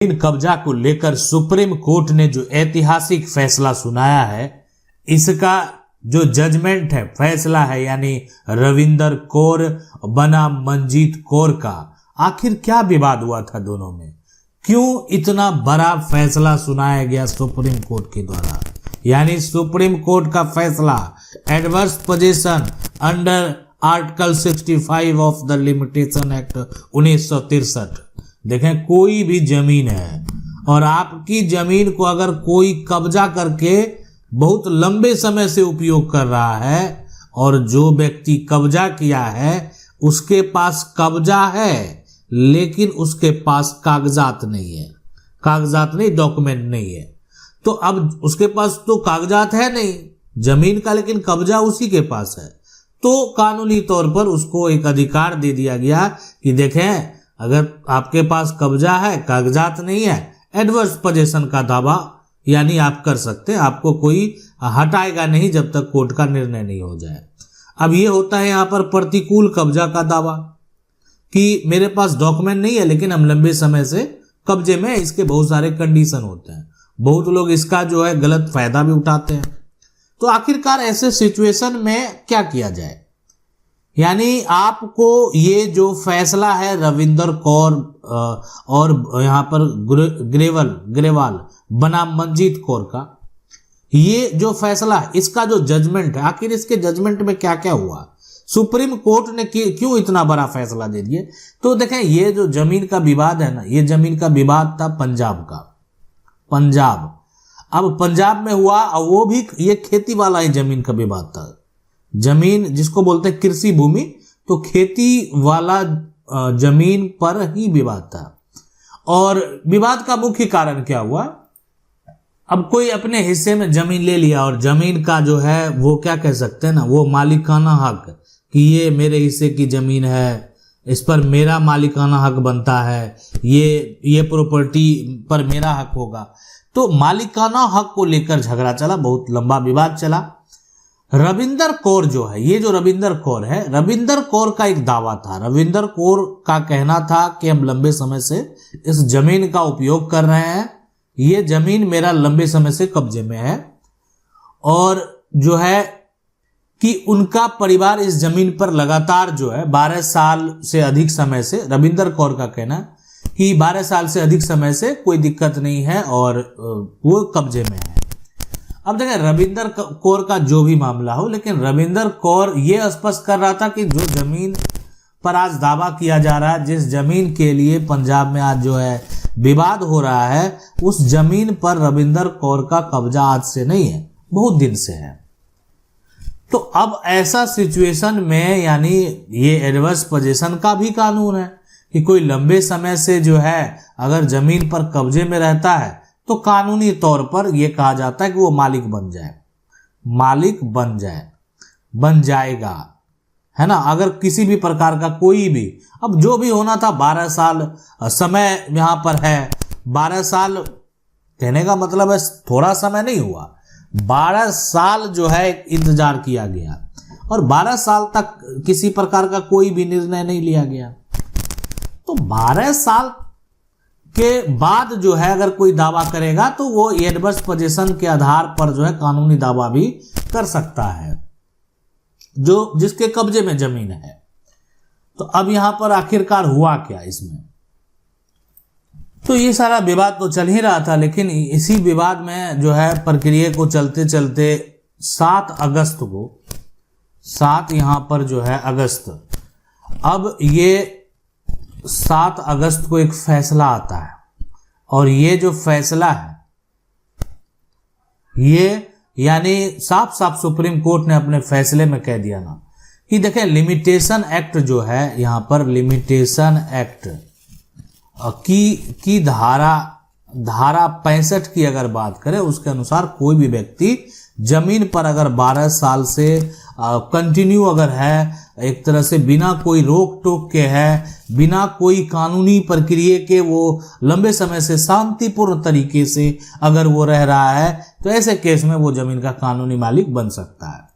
इन कब्जा को लेकर सुप्रीम कोर्ट ने जो ऐतिहासिक फैसला सुनाया है, इसका जो जजमेंट है, फैसला है, यानी रविंदर कौर बनाम मंजीत कौर का, आखिर क्या विवाद हुआ था दोनों में, क्यों इतना बड़ा फैसला सुनाया गया सुप्रीम कोर्ट के द्वारा। यानी सुप्रीम कोर्ट का फैसला adverse position under article 65 of the limitation act 1963। देखें, कोई भी जमीन है और आपकी जमीन को अगर कोई कब्जा करके बहुत लंबे समय से उपयोग कर रहा है और जो व्यक्ति कब्जा किया है उसके पास कब्जा है लेकिन उसके पास कागजात नहीं है, डॉक्यूमेंट नहीं है, तो अब उसके पास तो कागजात है नहीं जमीन का, लेकिन कब्जा उसी के पास है, तो कानूनी तौर पर उसको एक अधिकार दे दिया गया कि देखें, अगर आपके पास कब्जा है, कागजात नहीं है, एडवर्स पोजीशन का दावा यानी आप कर सकते हैं, आपको कोई हटाएगा नहीं जब तक कोर्ट का निर्णय नहीं हो जाए। अब ये होता है यहाँ पर प्रतिकूल कब्जा का दावा कि मेरे पास डॉक्यूमेंट नहीं है लेकिन हम लंबे समय से कब्जे में, इसके बहुत सारे कंडीशन होते हैं, बहुत लोग इसका जो है गलत फायदा भी उठाते हैं। तो आखिरकार ऐसे सिचुएशन में क्या किया जाए, यानी आपको ये जो फैसला है रविंदर कौर और यहाँ पर ग्रेवाल बनाम मंजीत कौर का, ये जो फैसला है, इसका जो जजमेंट है, आखिर इसके जजमेंट में क्या क्या हुआ, सुप्रीम कोर्ट ने क्यों इतना बड़ा फैसला दे दिए। तो देखें, ये जो जमीन का विवाद है ना, ये जमीन का विवाद था पंजाब का। अब पंजाब में हुआ और वो भी ये खेती वाला ही जमीन का विवाद था, जमीन जिसको बोलते हैं कृषि भूमि, तो खेती वाला जमीन पर ही विवाद था। और विवाद का मुख्य कारण क्या हुआ, अब कोई अपने हिस्से में जमीन ले लिया और जमीन का जो है वो क्या कह सकते हैं ना, वो मालिकाना हक कि ये मेरे हिस्से की जमीन है, इस पर मेरा मालिकाना हक बनता है, ये प्रॉपर्टी पर मेरा हक होगा। तो मालिकाना हक को लेकर झगड़ा चला, बहुत लंबा विवाद चला। रविंदर कौर जो है, ये जो रविंदर कौर है, रविंदर कौर का एक दावा था, रविंदर कौर का कहना था कि हम लंबे समय से इस जमीन का उपयोग कर रहे हैं, ये जमीन मेरा लंबे समय से कब्जे में है, और जो है कि उनका परिवार इस जमीन पर लगातार जो है 12 साल से अधिक समय से, रविंदर कौर का कहना कि 12 साल से अधिक समय से कोई दिक्कत नहीं है और वो कब्जे में है। अब देखें, रविंदर कौर का जो भी मामला हो, लेकिन रविंदर कौर ये स्पष्ट कर रहा था कि जो जमीन पर आज दावा किया जा रहा है, जिस जमीन के लिए पंजाब में आज जो है विवाद हो रहा है, उस जमीन पर रविंदर कौर का कब्जा आज से नहीं है, बहुत दिन से है। तो अब ऐसा सिचुएशन में, यानी ये एडवर्स पोजीशन का भी कानून है कि कोई लंबे समय से जो है अगर जमीन पर कब्जे में रहता है तो कानूनी तौर पर यह कहा जाता है कि वो मालिक बन जाएगा, है ना। अगर किसी भी प्रकार का कोई भी, अब जो भी होना था 12 साल समय यहाँ पर है, 12 साल कहने का मतलब है थोड़ा समय नहीं हुआ, 12 साल जो है इंतजार किया गया और 12 साल तक किसी प्रकार का कोई भी निर्णय नहीं लिया गया। तो 12 साल के बाद जो है अगर कोई दावा करेगा तो वो एडवर्स पोजीशन के आधार पर जो है कानूनी दावा भी कर सकता है, जो जिसके कब्जे में जमीन है। तो अब यहां पर आखिरकार हुआ क्या इसमें, तो ये सारा विवाद तो चल ही रहा था, लेकिन इसी विवाद में जो है प्रक्रिया को चलते चलते 7 अगस्त को, 7 यहां पर जो है अगस्त, अब ये 7 अगस्त को एक फैसला आता है और ये जो फैसला है ये यानी साफ साफ सुप्रीम कोर्ट ने अपने फैसले में कह दिया ना कि देखें, लिमिटेशन एक्ट जो है, यहां पर लिमिटेशन एक्ट की धारा 65 की अगर बात करें, उसके अनुसार कोई भी व्यक्ति जमीन पर अगर 12 साल से कंटिन्यू अगर है, एक तरह से बिना कोई रोक टोक के है, बिना कोई कानूनी प्रक्रिया के वो लंबे समय से शांतिपूर्ण तरीके से अगर वो रह रहा है, तो ऐसे केस में वो जमीन का कानूनी मालिक बन सकता है।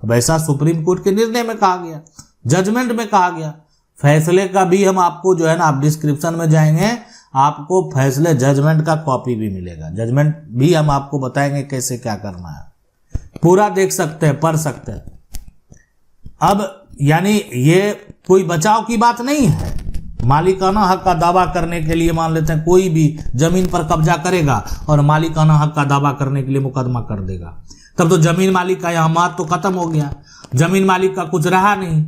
वैसा सुप्रीम कोर्ट के निर्णय में कहा गया, जजमेंट में कहा गया। फैसले का भी हम आपको जो है ना, आप डिस्क्रिप्शन में जाएंगे, आपको फैसले जजमेंट का कॉपी भी मिलेगा। जजमेंट भी हम आपको बताएंगे कैसे क्या करना है, पूरा देख सकते हैं, पढ़ सकते हैं। अब यानी ये कोई बचाव की बात नहीं है। मालिकाना हक का दावा करने के लिए मान लेते हैं कोई भी जमीन पर कब्जा करेगा और मालिकाना हक का दावा करने के लिए मुकदमा कर देगा, तब तो जमीन मालिक का यहाँ मार तो खत्म हो गया, जमीन मालिक का कुछ रहा नहीं।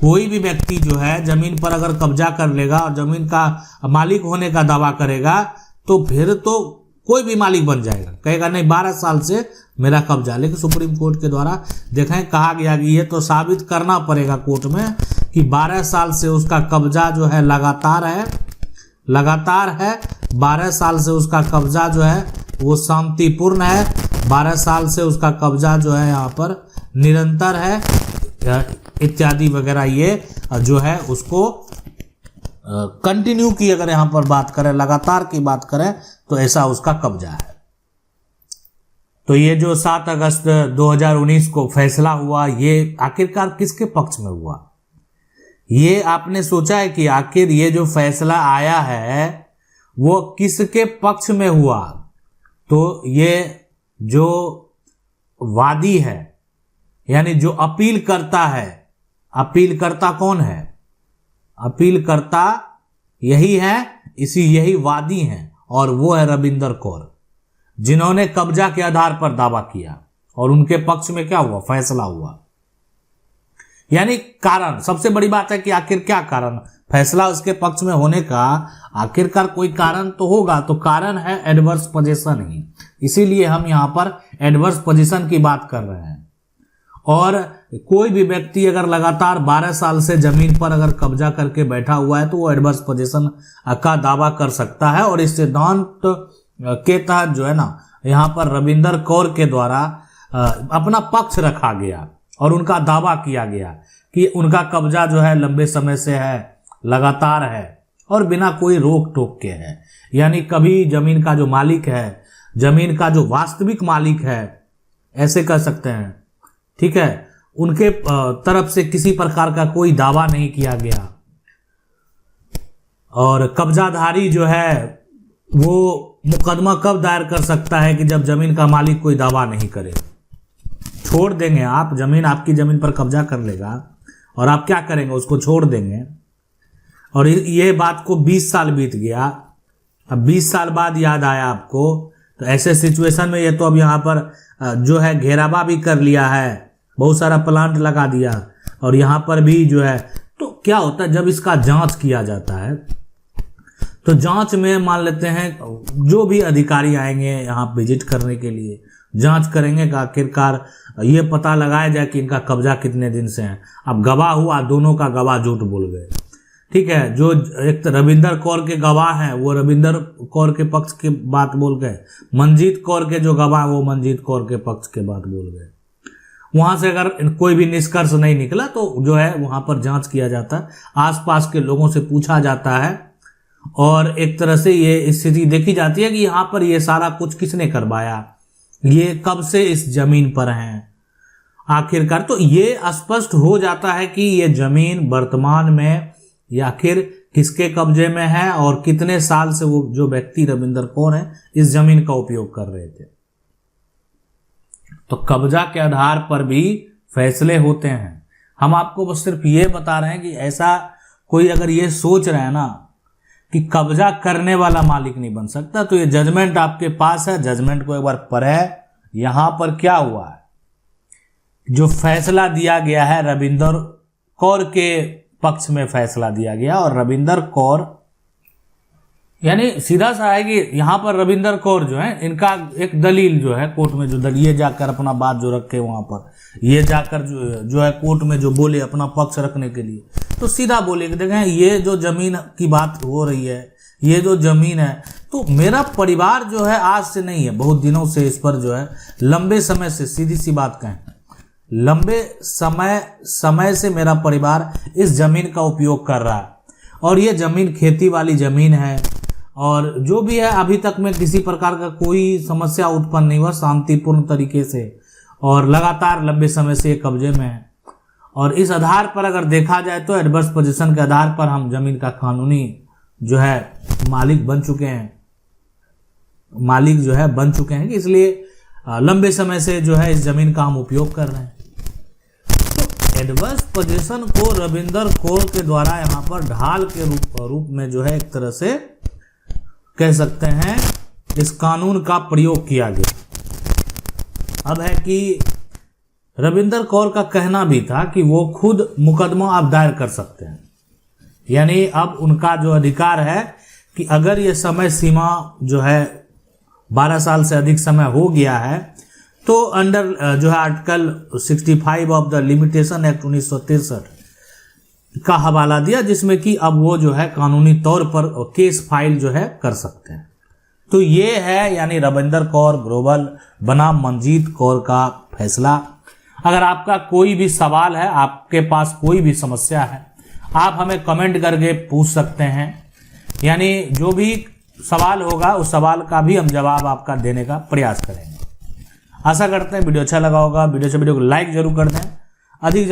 कोई भी व्यक्ति जो है जमीन पर अगर कब्जा कर लेगा और जमीन का मालिक होने का दावा करेगा तो फिर तो कोई भी मालिक बन जाएगा, कहेगा नहीं 12 साल से मेरा कब्जा। लेकिन सुप्रीम कोर्ट के द्वारा देखें कहा गया कि ये तो साबित करना पड़ेगा कोर्ट में कि 12 साल से उसका कब्जा जो है लगातार है 12 साल से उसका कब्जा जो है वो शांतिपूर्ण है, 12 साल से उसका कब्जा जो है यहाँ पर निरंतर है इत्यादि वगैरह, ये जो है उसको कंटिन्यू की अगर यहाँ पर बात करें, लगातार की बात करें तो ऐसा उसका कब्जा है। तो ये जो 7 अगस्त 2019 को फैसला हुआ, ये आखिरकार किसके पक्ष में हुआ? ये आपने सोचा है कि आखिर ये जो फैसला आया है वो किसके पक्ष में हुआ? तो ये जो वादी है यानी जो अपील करता है, अपील करता कौन है? अपील करता यही है, यही वादी हैं और वो है रविंदर कौर, जिन्होंने कब्जा के आधार पर दावा किया और उनके पक्ष में क्या हुआ? फैसला हुआ। यानी कारण, सबसे बड़ी बात है कि आखिर क्या कारण, फैसला उसके पक्ष में होने का आखिरकार कोई कारण तो होगा, तो कारण है एडवर्स पोजीशन ही। इसीलिए हम यहाँ पर एडवर्स पोजीशन की बात कर रहे हैं। और कोई भी व्यक्ति अगर लगातार 12 साल से जमीन पर अगर कब्जा करके बैठा हुआ है तो वो एडवर्स पोजीशन का दावा कर सकता है। और इस सिद्धांत के तहत जो है ना, यहाँ पर रविंदर कौर के द्वारा अपना पक्ष रखा गया और उनका दावा किया गया कि उनका कब्जा जो है लंबे समय से है, लगातार है और बिना कोई रोक टोक के है। यानी कभी जमीन का जो मालिक है, जमीन का जो वास्तविक मालिक है, ऐसे कह सकते हैं, ठीक है, उनके तरफ से किसी प्रकार का कोई दावा नहीं किया गया। और कब्जाधारी जो है वो मुकदमा कब दायर कर सकता है? कि जब जमीन का मालिक कोई दावा नहीं करे। छोड़ देंगे आप, जमीन आपकी जमीन पर कब्जा कर लेगा और आप क्या करेंगे? उसको छोड़ देंगे। और ये बात को 20 साल बीत गया, अब 20 साल बाद याद आया आपको, तो ऐसे सिचुएशन में ये तो अब यहाँ पर जो है घेरावा भी कर लिया है, बहुत सारा प्लांट लगा दिया और यहाँ पर भी जो है, तो क्या होता है जब इसका जांच किया जाता है तो जांच में मान लेते हैं जो भी अधिकारी आएंगे यहाँ विजिट करने के लिए, जांच करेंगे कि आखिरकार ये पता लगाया जाए कि इनका कब्जा कितने दिन से है। अब गवाह हुआ, दोनों का गवाह झूठ बोल गए, ठीक है। जो एक तो रविंदर कौर के गवाह हैं वो रविंदर कौर के पक्ष की बात बोल गए, मंजीत कौर के जो गवाह वो मंजीत कौर के पक्ष के बात बोल गए। वहां से अगर कोई भी निष्कर्ष नहीं निकला तो जो है वहां पर जांच किया जाता है, आसपास के लोगों से पूछा जाता है और एक तरह से ये स्थिति देखी जाती है कि यहाँ पर ये सारा कुछ किसने करवाया, ये कब से इस जमीन पर हैं आखिरकार। तो ये स्पष्ट हो जाता है कि ये जमीन वर्तमान में या आखिर किसके कब्जे में है और कितने साल से वो जो व्यक्ति रविंदर कौर है इस जमीन का उपयोग कर रहे थे। तो कब्जा के आधार पर भी फैसले होते हैं। हम आपको बस सिर्फ ये बता रहे हैं कि ऐसा कोई अगर ये सोच रहे हैं ना कि कब्जा करने वाला मालिक नहीं बन सकता, तो ये जजमेंट आपके पास है, जजमेंट को एक बार पढ़े। यहां पर क्या हुआ है, जो फैसला दिया गया है रविंदर कौर के पक्ष में फैसला दिया गया और रविंदर कौर यानी सीधा सा है कि यहाँ पर रविंदर कौर जो है इनका एक दलील जो है कोर्ट में जो ये जाकर अपना बात जो रखे वहां पर, ये जाकर जो है कोर्ट में जो बोले अपना पक्ष रखने के लिए, तो सीधा बोले कि देखें ये जो जमीन की बात हो रही है, ये जो जमीन है, तो मेरा परिवार जो है आज से नहीं है, बहुत दिनों से इस पर जो है लंबे समय से, सीधी सी बात कहें लंबे समय से मेरा परिवार इस जमीन का उपयोग कर रहा है और ये जमीन खेती वाली जमीन है और जो भी है अभी तक में किसी प्रकार का कोई समस्या उत्पन्न नहीं हुआ, शांतिपूर्ण तरीके से और लगातार लंबे समय से कब्जे में है। और इस आधार पर अगर देखा जाए तो एडवर्स पोजीशन के आधार पर हम जमीन का कानूनी जो है मालिक बन चुके हैं, कि इसलिए लंबे समय से जो है इस जमीन का हम उपयोग कर रहे हैं। तो एडवर्स पोजीशन को रविंदर कौर के द्वारा यहाँ पर ढाल के रूप में जो है एक तरह से कह सकते हैं इस कानून का प्रयोग किया गया। अब है कि रविंदर कौर का कहना भी था कि वो खुद मुकदमा आप दायर कर सकते हैं, यानी अब उनका जो अधिकार है कि अगर ये समय सीमा जो है 12 साल से अधिक समय हो गया है तो अंडर जो है article 65 of the limitation act 1963 का हवाला दिया, जिसमें कि अब वो जो है कानूनी तौर पर केस फाइल जो है कर सकते हैं। तो ये है यानी रविंदर कौर ग्रोवर बनाम मनजीत कौर का फैसला। अगर आपका कोई भी सवाल है, आपके पास कोई भी समस्या है, आप हमें कमेंट करके पूछ सकते हैं, यानी जो भी सवाल होगा उस सवाल का भी हम जवाब आपका देने का प्रयास करेंगे। आशा करते हैं वीडियो अच्छा लगा होगा। वीडियो को लाइक जरूर कर दें। अधिक